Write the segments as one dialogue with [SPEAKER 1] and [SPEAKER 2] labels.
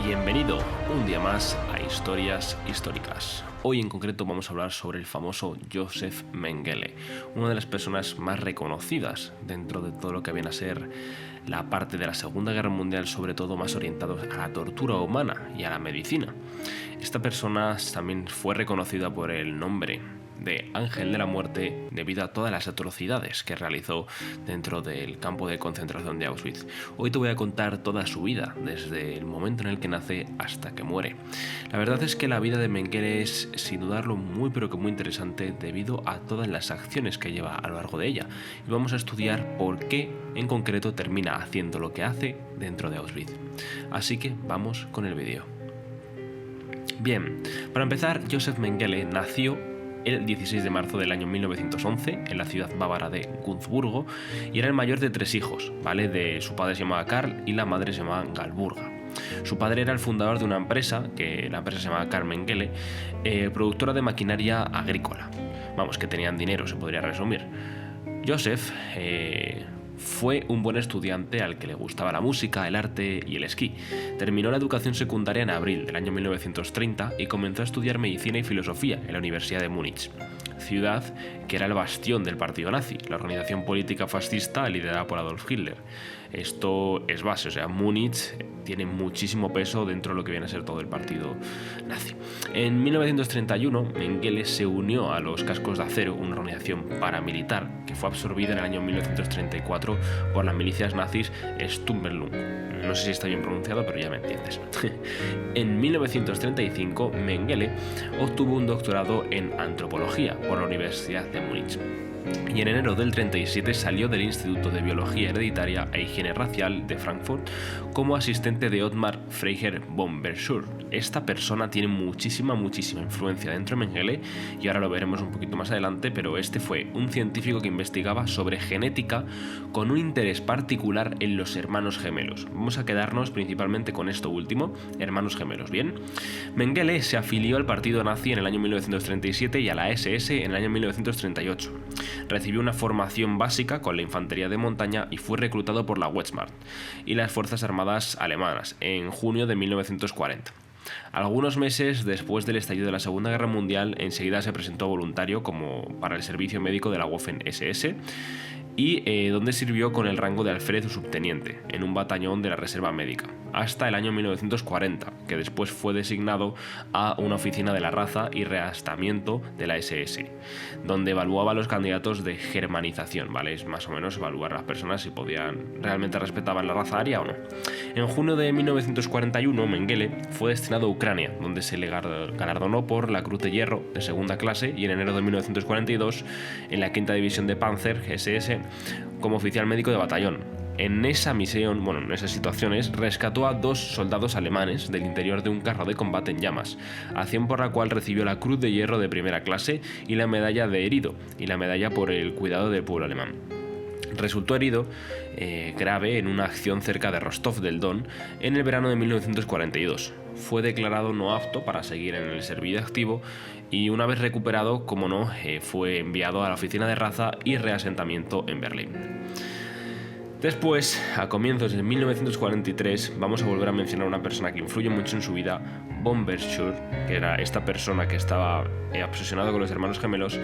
[SPEAKER 1] Bienvenido un día más a Historias Históricas. Hoy en concreto vamos a hablar sobre el famoso Joseph Mengele, una de las personas más reconocidas dentro de todo lo que viene a ser la parte de la Segunda Guerra Mundial, sobre todo más orientados a la tortura humana y a la medicina. Esta persona también fue reconocida por el nombre de Ángel de la Muerte debido a todas las atrocidades que realizó dentro del campo de concentración de Auschwitz. Hoy te voy a contar toda su vida, desde el momento en el que nace hasta que muere. La verdad es que la vida de Mengele es, sin dudarlo, muy pero que muy interesante debido a todas las acciones que lleva a lo largo de ella. Y vamos a estudiar por qué en concreto termina haciendo lo que hace dentro de Auschwitz. Así que vamos con el vídeo. Bien, para empezar, Joseph Mengele nació el 16 de marzo del año 1911 en la ciudad bávara de Günzburgo y era el mayor de 3 hijos, ¿vale? Su padre se llamaba Karl y la madre se llamaba Galburga. Su padre era el fundador de una empresa, que la empresa se llamaba Karl Mengele, productora de maquinaria agrícola. Vamos, que tenían dinero, se podría resumir. Joseph fue un buen estudiante al que le gustaba la música, el arte y el esquí. Terminó la educación secundaria en abril del año 1930 y comenzó a estudiar medicina y filosofía en la Universidad de Múnich, ciudad que era el bastión del partido nazi, la organización política fascista liderada por Adolf Hitler. Esto es base, o sea, Múnich tiene muchísimo peso dentro de lo que viene a ser todo el partido nazi. En 1931, Mengele se unió a los Cascos de Acero, una organización paramilitar que fue absorbida en el año 1934 por las milicias nazis Sturmbannführer. No sé si está bien pronunciado, pero ya me entiendes. En 1935, Mengele obtuvo un doctorado en antropología por la Universidad de Múnich. Y en enero del 37 salió del Instituto de Biología Hereditaria e Higiene Racial de Frankfurt como asistente de Ottmar Freiherr von Berchur. Esta persona tiene muchísima influencia dentro de Mengele y ahora lo veremos un poquito más adelante, pero este fue un científico que investigaba sobre genética con un interés particular en los hermanos gemelos. Vamos a quedarnos principalmente con esto último, hermanos gemelos, ¿bien? Mengele se afilió al partido nazi en el año 1937 y a la SS en el año 1938. Recibió una formación básica con la infantería de montaña y fue reclutado por la Wehrmacht y las Fuerzas Armadas alemanas en junio de 1940. Algunos meses después del estallido de la Segunda Guerra Mundial, enseguida se presentó voluntario como para el servicio médico de la Waffen-SS y donde sirvió con el rango de alférez o subteniente en un batallón de la Reserva Médica, hasta el año 1940, que después fue designado a una oficina de la raza y reastamiento de la SS, donde evaluaba a los candidatos de germanización, ¿vale? Es más o menos evaluar a las personas si realmente respetaban la raza aria o no. En junio de 1941, Mengele fue destinado a Ucrania, donde se le galardonó por la Cruz de Hierro de segunda clase, y en enero de 1942, en la 5ª División de Panzer SS, como oficial médico de batallón. En esa misión, en esas situaciones, rescató a 2 soldados alemanes del interior de un carro de combate en llamas, acción por la cual recibió la Cruz de Hierro de primera clase y la medalla de herido, y la medalla por el cuidado del pueblo alemán. Resultó herido grave en una acción cerca de Rostov del Don en el verano de 1942. Fue declarado no apto para seguir en el servicio activo y una vez recuperado, fue enviado a la oficina de raza y reasentamiento en Berlín. Después, a comienzos de 1943, vamos a volver a mencionar a una persona que influye mucho en su vida, von Berchur, que era esta persona que estaba obsesionado con los hermanos gemelos.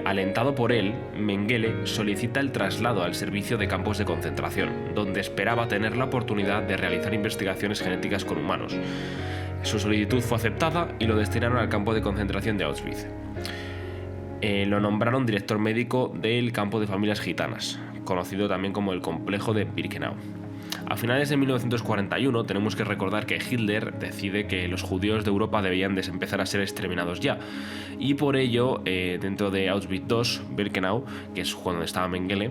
[SPEAKER 1] Alentado por él, Mengele solicita el traslado al servicio de campos de concentración, donde esperaba tener la oportunidad de realizar investigaciones genéticas con humanos. Su solicitud fue aceptada y lo destinaron al campo de concentración de Auschwitz. Lo nombraron director médico del campo de familias gitanas, conocido también como el complejo de Birkenau. A finales de 1941 tenemos que recordar que Hitler decide que los judíos de Europa debían empezar a ser exterminados ya, y por ello dentro de Auschwitz II, Birkenau, que es donde estaba Mengele,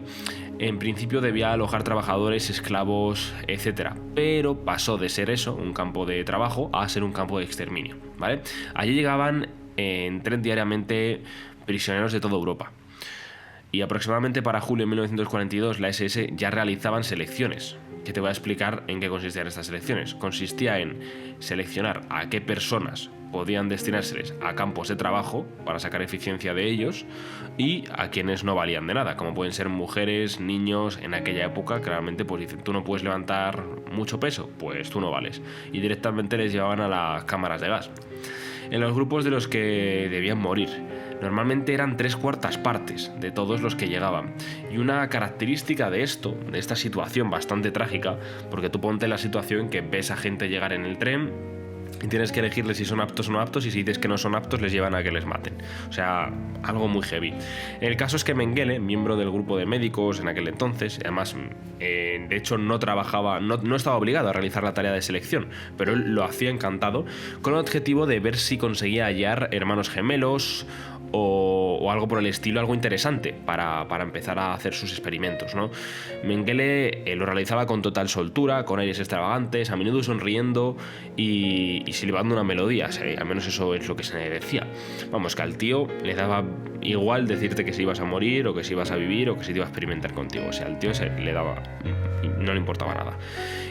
[SPEAKER 1] en principio debía alojar trabajadores, esclavos, etc. Pero pasó de ser eso, un campo de trabajo, a ser un campo de exterminio, ¿vale? Allí llegaban en tren diariamente prisioneros de toda Europa. Y aproximadamente para julio de 1942 la SS ya realizaban selecciones, que te voy a explicar en qué consistían estas selecciones. Consistía en seleccionar a qué personas podían destinárseles a campos de trabajo para sacar eficiencia de ellos y a quienes no valían de nada, como pueden ser mujeres, niños. En aquella época claramente pues dicen, tú no puedes levantar mucho peso, pues tú no vales, y directamente les llevaban a las cámaras de gas. En los grupos de los que debían morir, normalmente eran 3/4 partes de todos los que llegaban. Y una característica de esto, de esta situación bastante trágica, porque tú ponte en la situación que ves a gente llegar en el tren y tienes que elegirles si son aptos o no aptos, y si dices que no son aptos les llevan a que les maten. O sea, algo muy heavy. El caso es que Mengele, miembro del grupo de médicos en aquel entonces, además de hecho no estaba obligado a realizar la tarea de selección, pero él lo hacía encantado, con el objetivo de ver si conseguía hallar hermanos gemelos o algo por el estilo, algo interesante para empezar a hacer sus experimentos, ¿no? Mengele lo realizaba con total soltura, con aires extravagantes, a menudo sonriendo y silbando una melodía, al menos eso es lo que se decía. Vamos, que al tío le daba igual decirte que si ibas a morir o que si ibas a vivir o que si te iba a experimentar contigo. O sea, al tío no le importaba nada.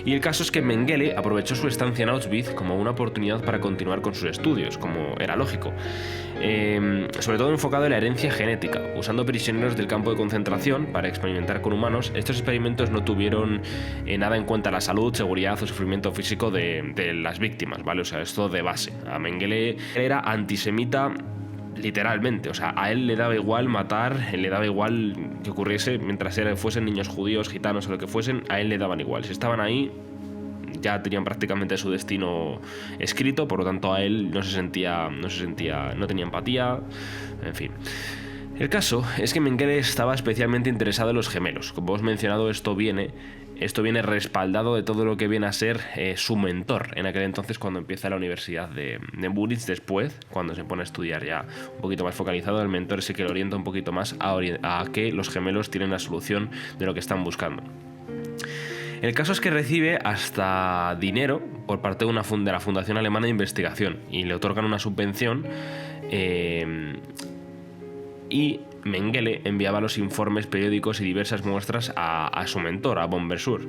[SPEAKER 1] Y el caso es que Mengele aprovechó su estancia en Auschwitz como una oportunidad para continuar con sus estudios, como era lógico. Sobre todo enfocado en la herencia genética, usando prisioneros del campo de concentración para experimentar con humanos. Estos experimentos no tuvieron nada en cuenta la salud, seguridad o sufrimiento físico de las víctimas, ¿vale? O sea, esto de base. A Mengele era antisemita literalmente, o sea, a él le daba igual matar, le daba igual que ocurriese mientras fuesen niños judíos, gitanos o lo que fuesen, a él le daban igual. Si estaban ahí, ya tenían prácticamente su destino escrito, por lo tanto a él no tenía empatía, en fin. El caso es que Mengele estaba especialmente interesado en los gemelos. Como os he mencionado, esto viene respaldado de todo lo que viene a ser su mentor en aquel entonces, cuando empieza la Universidad de Múnich. Después, cuando se pone a estudiar ya un poquito más focalizado, el mentor es el que le orienta un poquito más a que los gemelos tienen la solución de lo que están buscando. El caso es que recibe hasta dinero por parte de la Fundación Alemana de Investigación y le otorgan una subvención, y Mengele enviaba los informes periódicos y diversas muestras a su mentor, a von Bersuch.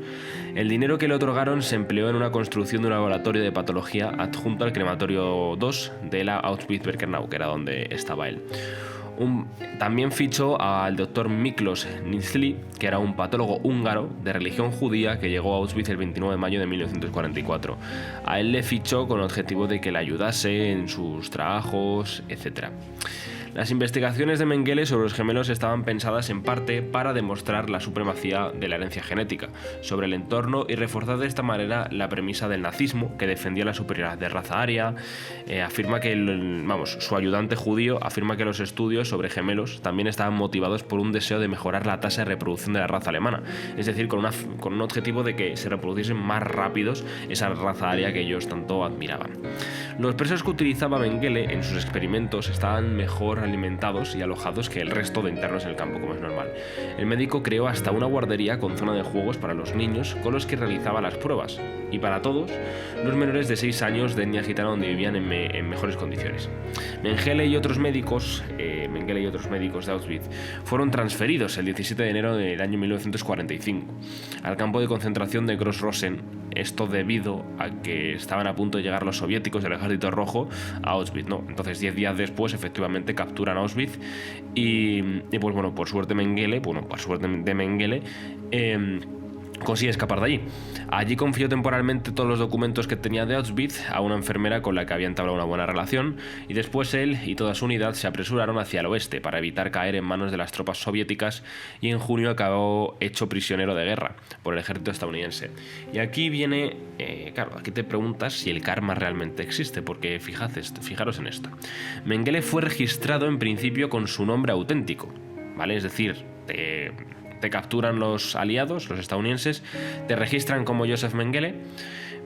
[SPEAKER 1] El dinero que le otorgaron se empleó en una construcción de un laboratorio de patología adjunto al crematorio 2 de la Auschwitz-Birkenau, que era donde estaba él. También fichó al doctor Miklos Nitzli, que era un patólogo húngaro de religión judía que llegó a Auschwitz el 29 de mayo de 1944. A él le fichó con el objetivo de que le ayudase en sus trabajos, etc. Las investigaciones de Mengele sobre los gemelos estaban pensadas en parte para demostrar la supremacía de la herencia genética sobre el entorno y reforzar de esta manera la premisa del nazismo, que defendía la superioridad de raza aria. Afirma que su ayudante judío afirma que los estudios sobre gemelos también estaban motivados por un deseo de mejorar la tasa de reproducción de la raza alemana, es decir, con un objetivo de que se reproduciesen más rápidos esa raza aria que ellos tanto admiraban. Los presos que utilizaba Mengele en sus experimentos estaban mejor alimentados y alojados que el resto de internos en el campo, como es normal. El médico creó hasta una guardería con zona de juegos para los niños con los que realizaba las pruebas, y para todos los menores de 6 años de etnia gitana, donde vivían en mejores condiciones. Mengele y otros médicos de Auschwitz fueron transferidos el 17 de enero del año 1945 al campo de concentración de Gross-Rosen, esto debido a que estaban a punto de llegar los soviéticos del Ejército Rojo a Auschwitz, ¿no? Entonces 10 días después efectivamente capturan Auschwitz y pues bueno, por suerte de Mengele consigue escapar de allí. Allí confió temporalmente todos los documentos que tenía de Auschwitz a una enfermera con la que había entablado una buena relación, y después él y toda su unidad se apresuraron hacia el oeste para evitar caer en manos de las tropas soviéticas, y en junio acabó hecho prisionero de guerra por el ejército estadounidense. Y aquí viene, aquí te preguntas si el karma realmente existe, porque fijaros en esto. Mengele fue registrado en principio con su nombre auténtico, ¿vale? Es decir, te capturan los aliados, los estadounidenses, te registran como Josef Mengele,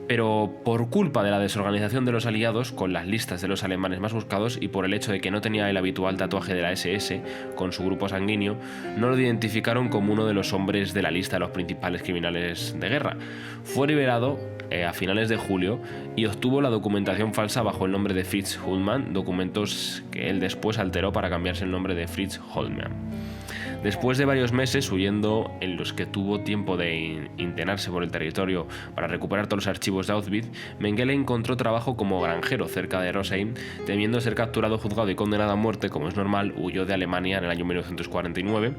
[SPEAKER 1] pero por culpa de la desorganización de los aliados con las listas de los alemanes más buscados y por el hecho de que no tenía el habitual tatuaje de la SS con su grupo sanguíneo, no lo identificaron como uno de los hombres de la lista de los principales criminales de guerra. Fue liberado a finales de julio y obtuvo la documentación falsa bajo el nombre de Fritz Ullmann, documentos que él después alteró para cambiarse el nombre de Fritz Hollmann. Después de varios meses huyendo, en los que tuvo tiempo de internarse por el territorio para recuperar todos los archivos de Auschwitz, Mengele encontró trabajo como granjero cerca de Rosheim. Temiendo ser capturado, juzgado y condenado a muerte, como es normal, huyó de Alemania en el año 1949.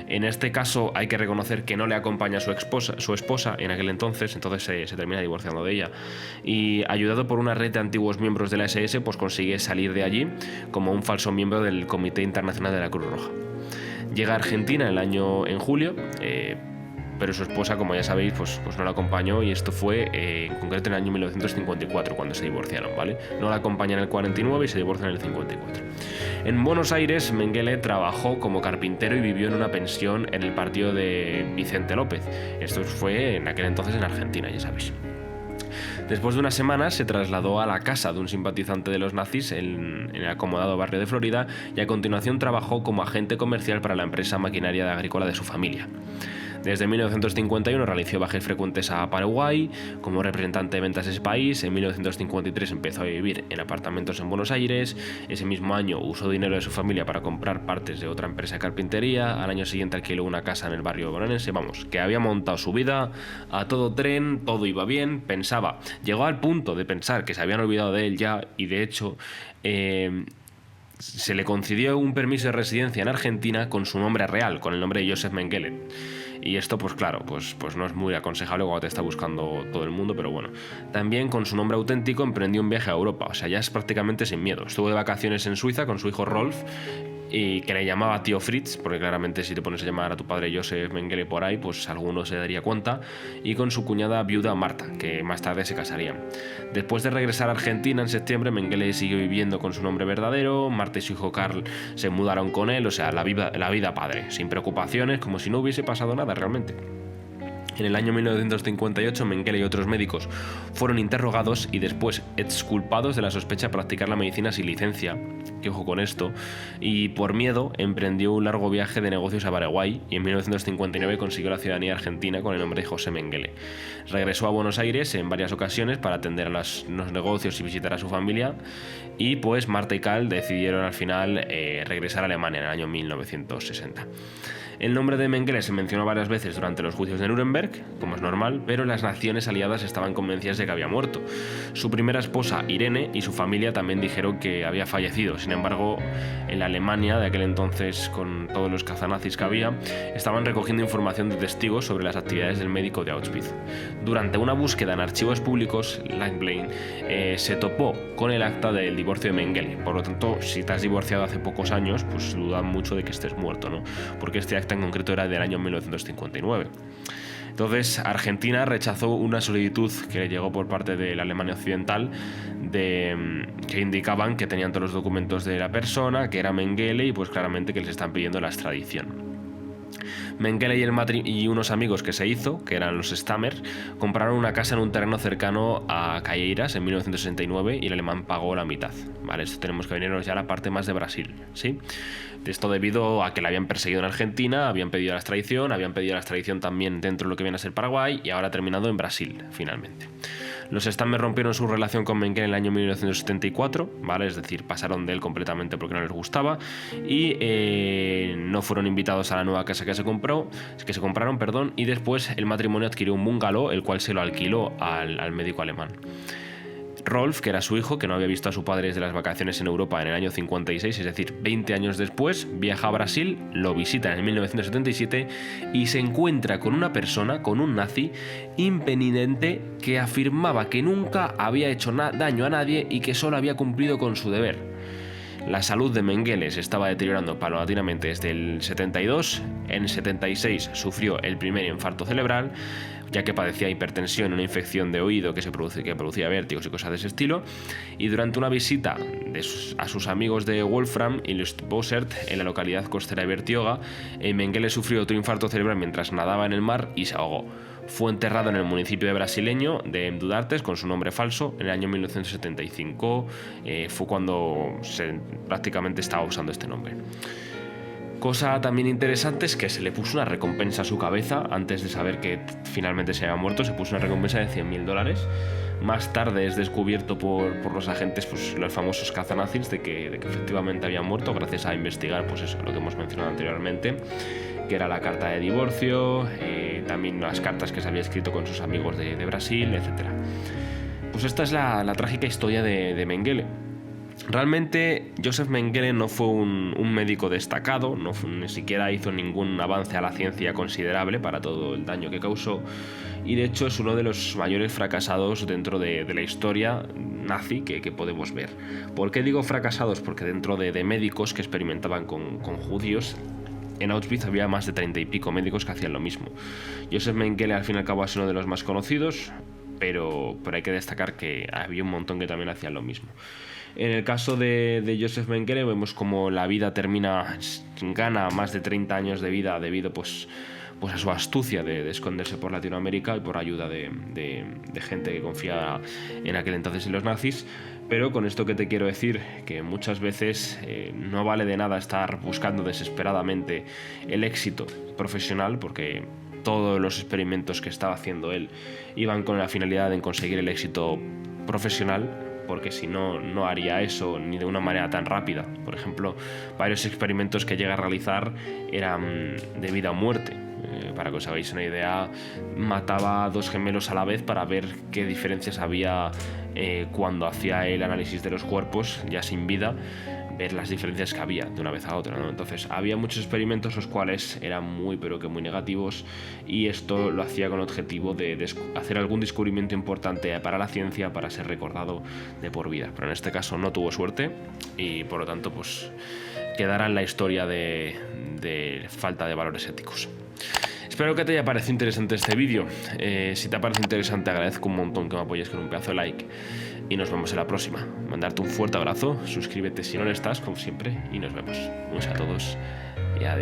[SPEAKER 1] En este caso hay que reconocer que no le acompaña su esposa en aquel entonces se termina divorciando de ella. Y ayudado por una red de antiguos miembros de la SS, pues consigue salir de allí como un falso miembro del Comité Internacional de la Cruz Roja. Llega a Argentina en julio, pero su esposa, como ya sabéis, pues no la acompañó, y esto fue en concreto en el año 1954 cuando se divorciaron, ¿vale? No la acompaña en el 49 y se divorcian en el 54. En Buenos Aires, Mengele trabajó como carpintero y vivió en una pensión en el partido de Vicente López. Esto fue en aquel entonces en Argentina, ya sabéis. Después de unas semanas se trasladó a la casa de un simpatizante de los nazis en el acomodado barrio de Florida, y a continuación trabajó como agente comercial para la empresa maquinaria agrícola de su familia. Desde 1951 realizó viajes frecuentes a Paraguay como representante de ventas de ese país. En 1953 empezó a vivir en apartamentos en Buenos Aires. Ese mismo año usó dinero de su familia para comprar partes de otra empresa de carpintería. Al año siguiente alquiló una casa en el barrio bonaerense. Vamos, que había montado su vida a todo tren, todo iba bien, pensaba. Llegó al punto de pensar que se habían olvidado de él ya, y de hecho se le concedió un permiso de residencia en Argentina con su nombre real, con el nombre de Josef Mengele. Y esto, pues claro, pues no es muy aconsejable cuando te está buscando todo el mundo, pero bueno. También con su nombre auténtico emprendió un viaje a Europa, o sea, ya es prácticamente sin miedo. Estuvo de vacaciones en Suiza con su hijo Rolf, y que le llamaba tío Fritz, porque claramente si te pones a llamar a tu padre Josef Mengele por ahí, pues alguno se daría cuenta, y con su cuñada viuda Marta, que más tarde se casarían. Después de regresar a Argentina en septiembre, Mengele siguió viviendo con su nombre verdadero. Marta y su hijo Karl se mudaron con él, o sea, la vida padre, sin preocupaciones, como si no hubiese pasado nada realmente. En el año 1958, Mengele y otros médicos fueron interrogados y después exculpados de la sospecha de practicar la medicina sin licencia, que ojo con esto, y por miedo emprendió un largo viaje de negocios a Paraguay, y en 1959 consiguió la ciudadanía argentina con el nombre de José Mengele. Regresó a Buenos Aires en varias ocasiones para atender a los negocios y visitar a su familia, y pues Marta y Karl decidieron al final regresar a Alemania en el año 1960. El nombre de Mengele se mencionó varias veces durante los juicios de Nuremberg, como es normal, pero las naciones aliadas estaban convencidas de que había muerto. Su primera esposa, Irene, y su familia también dijeron que había fallecido. Sin embargo, en la Alemania de aquel entonces, con todos los cazanazis que había, estaban recogiendo información de testigos sobre las actividades del médico de Auschwitz. Durante una búsqueda en archivos públicos, Langblain se topó con el acta del divorcio de Mengele. Por lo tanto, si te has divorciado hace pocos años, pues dudan mucho de que estés muerto, ¿no? Porque este acta en concreto era del año 1959. Entonces, Argentina rechazó una solicitud que le llegó por parte de la Alemania Occidental que indicaban que tenían todos los documentos de la persona, que era Mengele, y pues claramente que les están pidiendo la extradición. Mengele y unos amigos que se hizo, que eran los Stammer, compraron una casa en un terreno cercano a Caieiras en 1969, y el alemán pagó la mitad. Vale, esto tenemos que venirnos ya a la parte más de Brasil, ¿sí? Esto debido a que la habían perseguido en Argentina, habían pedido la extradición también dentro de lo que viene a ser Paraguay, y ahora ha terminado en Brasil, finalmente. Los Stammer rompieron su relación con Mengele en el año 1974, ¿vale? Es decir, pasaron de él completamente porque no les gustaba, y no fueron invitados a la nueva casa que se compraron, y después el matrimonio adquirió un bungalow, el cual se lo alquiló al médico alemán. Rolf, que era su hijo, que no había visto a su padre desde las vacaciones en Europa en el año 56, es decir, 20 años después, viaja a Brasil, lo visita en 1977 y se encuentra con una persona, con un nazi impenitente, que afirmaba que nunca había hecho daño a nadie y que solo había cumplido con su deber. La salud de Mengele se estaba deteriorando paulatinamente desde el 72. En 76 sufrió el primer infarto cerebral, ya que padecía hipertensión y una infección de oído que producía vértigos y cosas de ese estilo. Y durante una visita a sus amigos de Wolfram y Lustbossert en la localidad costera de Bertioga, Mengele sufrió otro infarto cerebral mientras nadaba en el mar y se ahogó. Fue enterrado en el municipio de brasileño de Dudartes con su nombre falso en el año 1975. Fue cuando prácticamente estaba usando este nombre. Cosa también interesante es que se le puso una recompensa a su cabeza. Antes de saber que finalmente se había muerto, se puso una recompensa de $100.000. Más tarde es descubierto por los agentes, pues los famosos cazanazis, de que efectivamente había muerto gracias a investigar, pues eso, lo que hemos mencionado anteriormente. que era la carta de divorcio, también las cartas que se había escrito con sus amigos de Brasil, etc. Pues esta es la trágica historia de Mengele. Realmente Joseph Mengele no fue un médico destacado, ni siquiera hizo ningún avance a la ciencia considerable para todo el daño que causó, y de hecho es uno de los mayores fracasados dentro de la historia nazi que podemos ver. ¿Por qué digo fracasados? Porque dentro de médicos que experimentaban con judíos, en Auschwitz había más de 30 y pico médicos que hacían lo mismo. Joseph Mengele al fin y al cabo es uno de los más conocidos, pero hay que destacar que había un montón que también hacían lo mismo. En el caso de Joseph Mengele vemos como la vida gana más de 30 años de vida debido pues a su astucia de esconderse por Latinoamérica y por ayuda de gente que confía en aquel entonces en los nazis. Pero con esto que te quiero decir, que muchas veces no vale de nada estar buscando desesperadamente el éxito profesional, porque todos los experimentos que estaba haciendo él iban con la finalidad de conseguir el éxito profesional, porque si no, no haría eso ni de una manera tan rápida. Por ejemplo, varios experimentos que llega a realizar eran de vida o muerte. Para que os hagáis una idea, mataba a 2 gemelos a la vez para ver qué diferencias había cuando hacía el análisis de los cuerpos ya sin vida, ver las diferencias que había de una vez a otra, ¿no? Entonces había muchos experimentos los cuales eran muy pero que muy negativos, y esto lo hacía con el objetivo de hacer algún descubrimiento importante para la ciencia, para ser recordado de por vida. Pero en este caso no tuvo suerte y por lo tanto pues quedará en la historia de falta de valores éticos. Espero que te haya parecido interesante este vídeo. Si te ha parecido interesante, agradezco un montón que me apoyes con un pedazo de like. Y nos vemos en la próxima. Mandarte un fuerte abrazo, suscríbete si no lo estás, como siempre, y nos vemos. Un saludo a todos.